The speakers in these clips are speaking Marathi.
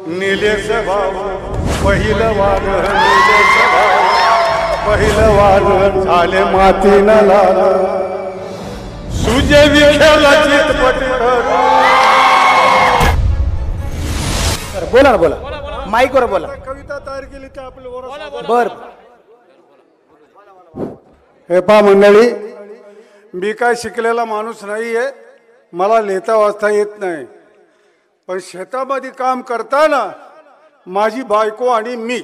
निलेश भाऊ पहिलं वादळ, निलेश भाऊ पहिलं वादळ झाले मातीनं लाल, सुजे विखेला चितपट करू. बोला ना, बोला माईक वर बोला. कविता तयार केली ते आपल्या बर. हे पहा मंडळी, मी काय शिकलेला माणूस नाहीये, मला लिहिता वाचता येत नाही, पण शेतामध्ये काम करताना माझी बायको आणि मी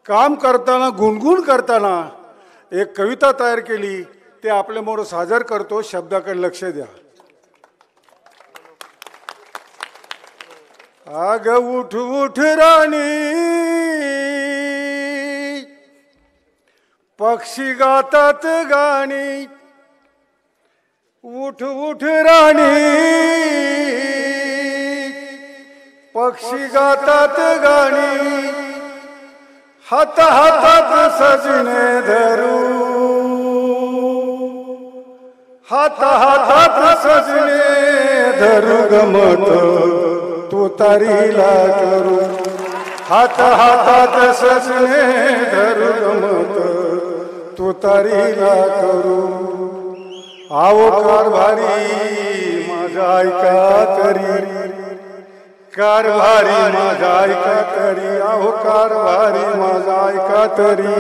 काम करताना गुणगुण करताना एक कविता तयार केली, ते आपल्यासमोर सादर करतो. शब्दाकडे लक्ष द्या. आग उठ उठ राणी, पक्षी गातात गाणी, उठ उठ राणी, पक्षी गातात गाणी, हात हातात सजने धरू, हात हातात सजने धरू गमत तू तारीला करू, हात हातात सजने धरू गमत तू तारीला करू. आवो कारभारी माझा ऐका तरी, कारभारी माझा ऐका तरी, अहो कारभारी माझा ऐका तरी.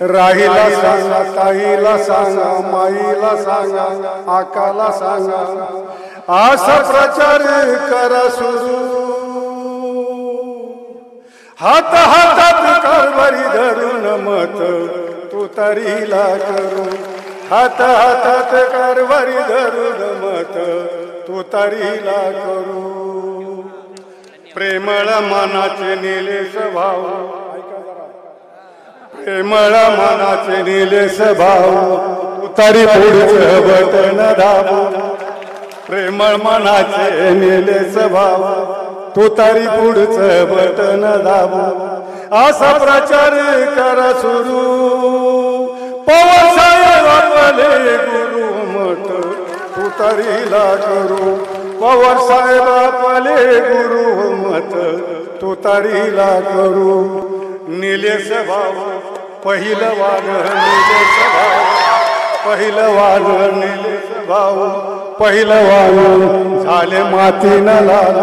राहीला सांगा, ताईला सांगा, माईला सांगा, आकाला सांगा, असा प्रचार करा सुरू. हात हातात कारभारी धरून मत तू तारीला करू, हात हातात कारभारी धरून मत तू तारीला करू. प्रेमळ मनाचे निलेश भाऊ, प्रेमळ मनाचे निलेश भाऊ, तू तारी पुढचं बटन दाबू. प्रेमळ मनाचे निलेश भाऊ, तू तारी पुढचं बटन दाबू. असा प्रचार करा सुरू. पवार साहेब आपले गुरु मत तू तारीला करू, पवार साहेब आपले गुरु मत तू तारीला करू. निलेश भाऊ पहिलं वादळ, निलेश भाऊ पहिलं वादळ, निलेश भाऊ पहिलं वादळ झाले मातीनं लाल,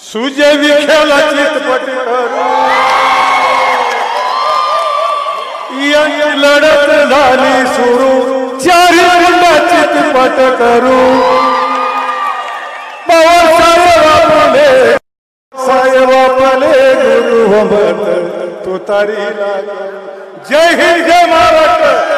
सुजे विखेला चितपट करू. यांची लढत झाली सुरू, चारी गुंडा चितपट करू. पवार साहेब आपले, साहेब आपले गुरु मत तू तारीला. जय हिंद, जय महाराष्ट्र.